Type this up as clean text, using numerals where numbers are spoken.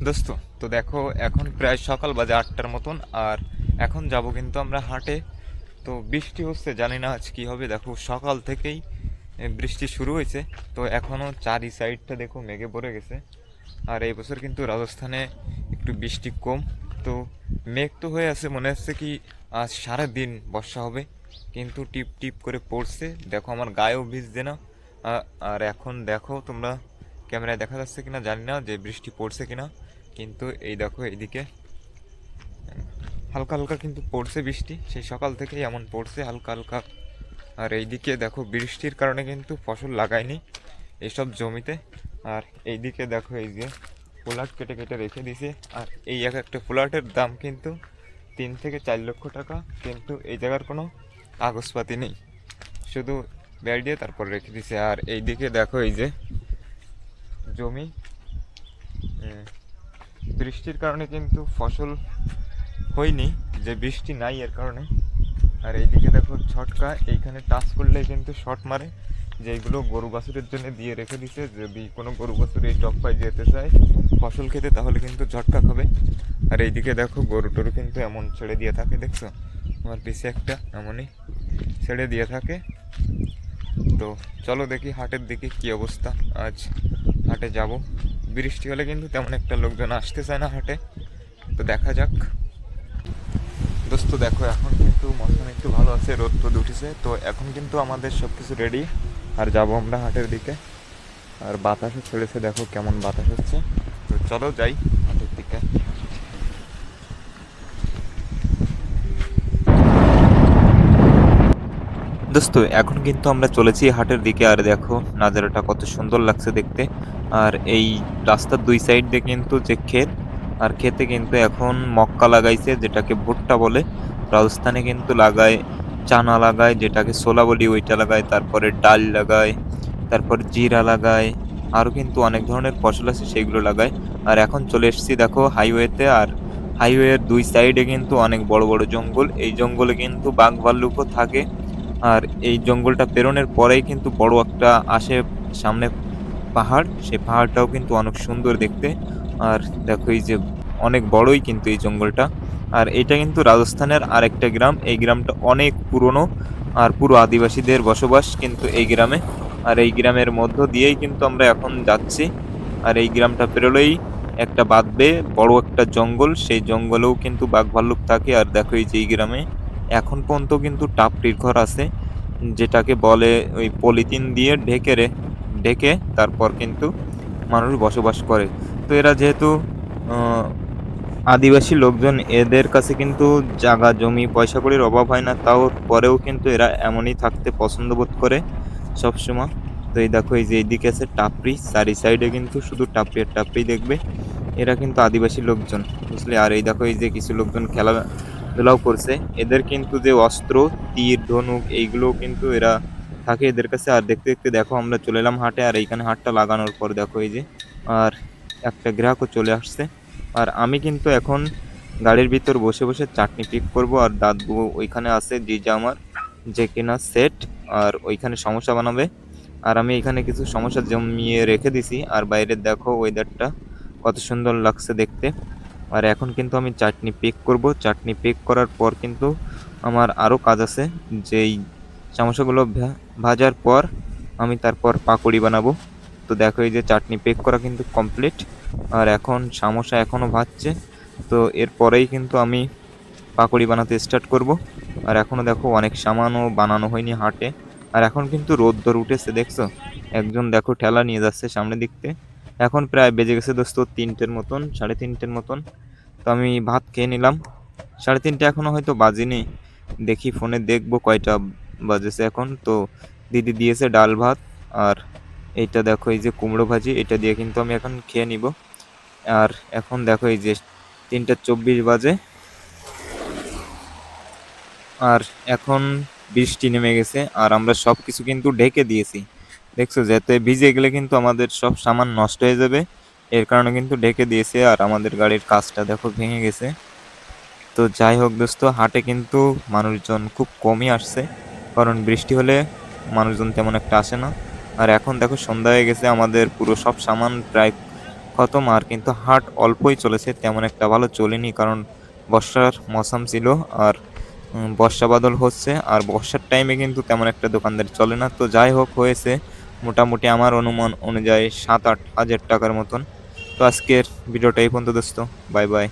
দোস্ত, তো দেখো এখন প্রায় সকাল বাজে 8টার মতন। আর এখন যাব কিন্তু আমরা হাটে। তো বৃষ্টি হচ্ছে, জানি না আজ কি হবে। দেখো সকাল থেকেই বৃষ্টি শুরু হয়েছে। তো এখনো চারি সাইডটা দেখো মেঘে ভরে গেছে। আর এই বছর কিন্তু রাজস্থানে একটু বৃষ্টি কম। তো মেঘ তো হয়ে আছে, মনে হচ্ছে কি আজ সারা দিন বর্ষা হবে। কিন্তু টিপ টিপ করে পড়ছে, দেখো আমার গায়েও ভিজছে না। আর এখন দেখো তোমরা ক্যামেরায় দেখা যাচ্ছে কিনা জানি না যে বৃষ্টি পড়ছে কিনা। কিন্তু এই দেখো এইদিকে হালকা হালকা কিন্তু পড়ছে বৃষ্টি, সেই সকাল থেকেই এমন পড়ছে হালকা হালকা। আর এইদিকে দেখো বৃষ্টির কারণে কিন্তু ফসল লাগায়নি এইসব জমিতে। আর এইদিকে দেখো এই যে পোলাট কেটে কেটে রেখে দিছে। আর এই এক একটা পোলাটের দাম কিন্তু 3 থেকে 4 লক্ষ টাকা। কিন্তু এই জায়গার কোনো কাগজপাতি নেই, শুধু বেড় দিয়ে তারপর রেখে দিছে। আর এইদিকে দেখো এই যে জমি, বৃষ্টির কারণে কিন্তু ফসল হয়নি, যে বৃষ্টি নাই এর কারণে। আর এইদিকে দেখো ছটকা, এইখানে টাচ করলে কিন্তু শর্ট মারে, যেইগুলো গরু বাছুরের জন্য দিয়ে রেখে দিছে। যদি কোনো গরু বাছুর এই টপ পায় যেতে চায় ফসল খেতে, তাহলে কিন্তু ঝটকা খাবে। আর এইদিকে দেখো গরু টরু কিন্তু এমন ছেড়ে দিয়ে থাকে, দেখছো আমার পিছে একটা এমনই ছেড়ে দিয়ে থাকে। তো চলো দেখি হাটের দিকে কি অবস্থা। আজ হাটে যাব, বৃষ্টি হলে কিন্তু তেমন একটা লোকজন আসতে চায় না হাটে। তো দেখা যাক। দোস্ত দেখো এখন কিন্তু মৌসুম একটু ভালো আছে, রোদ টোদ উঠেছে। তো এখন কিন্তু আমাদের সব কিছু রেডি, আর যাবো আমরা হাটের দিকে। আর বাতাসও ছেড়েছে, দেখো কেমন বাতাস হচ্ছে। তো চলো যাই হাটের দিকে। দোস্ত এখন কিন্তু আমরা চলেছি হাটের দিকে। আর দেখো নাজারাটা কত সুন্দর লাগছে দেখতে। আর এই রাস্তার দুই সাইড দিয়ে কিন্তু যে ক্ষেত, আর ক্ষেতে কিন্তু এখন মক্কা লাগাইছে, যেটাকে ভুট্টা বলে। রাজস্থানে কিন্তু লাগায় চানা লাগায়, যেটাকে ছোলা বলি, ওইটা লাগায়। তারপরে ডাল লাগায়, তারপর জিরা লাগায়, আরও কিন্তু অনেক ধরনের ফসল আছে সেইগুলো লাগায়। আর এখন চলে এসেছি দেখো হাইওয়েতে। আর হাইওয়ের দুই সাইডে কিন্তু অনেক বড় বড় জঙ্গল, এই জঙ্গলে কিন্তু বাঘ ভাল্লুকও থাকে। আর এই জঙ্গলটা পেরোনোর পরেই কিন্তু বড় একটা আসে সামনে পাহাড়, সেই পাহাড়টাও কিন্তু অনেক সুন্দর দেখতে। আর দেখো এই যে অনেক বড়ই কিন্তু এই জঙ্গলটা। আর এটা কিন্তু রাজস্থানের আরেকটা গ্রাম, এই গ্রামটা অনেক পুরনো। আর পুরো আদিবাসীদের বসবাস কিন্তু এই গ্রামে। আর এই গ্রামের মধ্য দিয়েই কিন্তু আমরা এখন যাচ্ছি। আর এই গ্রামটা পেরোলেই একটা বাঁধবে বড় একটা জঙ্গল, সেই জঙ্গলেও কিন্তু বাঘ ভাল্লুক থাকে। আর দেখো এই যে এই গ্রামে এখন পর্যন্ত কিন্তু টাপটির ঘর আছে, যেটাকে বলে ওই পলিথিন দিয়ে ঢেকে তারপর কিন্তু মানুষ বসবাস করে। তো এরা যেহেতু আহ, আদিবাসী লোকজন, এদের কাছে কিন্তু জায়গা জমি পয়সা কড়ির অভাব হয় না, তাও পরেও কিন্তু এরা এমনই থাকতে পছন্দ বোধ করে সবসময়। তো এই দেখো এই যে এইদিকে আছে টাপরি, চারি সাইডে কিন্তু শুধু টাপরি আর টাপরি দেখবে। এরা কিন্তু আদিবাসী লোকজন, বুঝলে। আর এই দেখো এই যে কিছু লোকজন খেলাধুলাও করছে। এদের কিন্তু যে অস্ত্র, তীর ধনুক, এইগুলো কিন্তু এরা থাকে এদের কাছে। আর দেখতে দেখতে দেখো আমরা চলে এলাম হাটে। আর এইখানে হাটটা লাগানোর পর দেখো এই যে আর একটা গ্রাহকও চলে আসছে। আর আমি কিন্তু এখন গাড়ির ভিতর বসে বসে চাটনি পিক করব। আর দাদু ওইখানে আছে, জিজা আমার, যে কিনা সেট আর ওইখানে সমস্যা বানাবে। আর আমি এখানে কিছু সমস্যা জমিয়ে রেখে দিছি। আর বাইরে দেখো ওয়েদারটা কত সুন্দর লাগছে দেখতে। আর এখন কিন্তু আমি চাটনি পিক করব, চাটনি পিক করার পর কিন্তু আমার আরও কাজ আছে। যেই সমস্যাগুলো ভাজার পর আমি তারপর পাকোড়ি বানাবো। তো দেখো এই যে চাটনি পেক করা কিন্তু কমপ্লিট। আর এখন সমোসা এখনো ভাজছে। তো এরপরেই কিন্তু আমি পাকোড়ি বানাতে স্টার্ট করব। আর এখনো দেখো অনেক সামানও বানানো হয়নি হাটে। আর এখন কিন্তু রোদ্দুর উঠেছে, দেখছো একজন দেখো ঠেলা নিয়ে যাচ্ছে সামনের দিকতে। এখন প্রায় বেজে গেছে দোস্ত 3টের মতন, 3:30 মতন। তো আমি ভাত খেয়ে নিলাম। 3:30 এখনো হয়তো বাজেনি, দেখি ফোনে দেখবো কয়টা বাজেছে এখন। তো দিদি দিয়েছে ডাল ভাত। আর এইটা দেখো এই যে কুমড়ো ভাজি, এটা দিয়ে কিন্তু আমি এখন খেয়ে নিব। আর এখন দেখো এই যে 3:24 বাজে। আর এখন বৃষ্টি নেমে গেছে, আর আমরা সবকিছু কিন্তু ঢেকে দিয়েছি, দেখছো, যাতে ভিজে গেলে কিন্তু আমাদের সব সামান নষ্ট হয়ে যাবে। এর কারণে কিন্তু ঢেকে দিয়েছে। আর আমাদের গাড়ির কাঁচটা দেখো ভেঙে গেছে। তো যাই হোক দোস্ত, হাটে কিন্তু মানুষজন খুব কমই আসছে, কারণ বৃষ্টি হলে মানুষজন তেমন একটা আসে না। আর এখন দেখো সন্ধ্যা হয়ে গেছে, আমাদের পুরো সব সামান প্রায় খতম। আর কিন্তু হাট অল্পই চলেছে, তেমন একটা ভালো চলেনি। কারণ বর্ষার মৌসুম ছিল আর বর্ষা বাদল হচ্ছে। আর বর্ষার টাইমে কিন্তু তেমন একটা দোকানদারি চলে না। তো যাই হোক হয়েছে মোটামুটি আমার অনুমান অনুযায়ী ৭-৮ হাজার টাকার মতন। তো আজকের ভিডিওটা এই পর্যন্ত দোস্ত। Bye, by.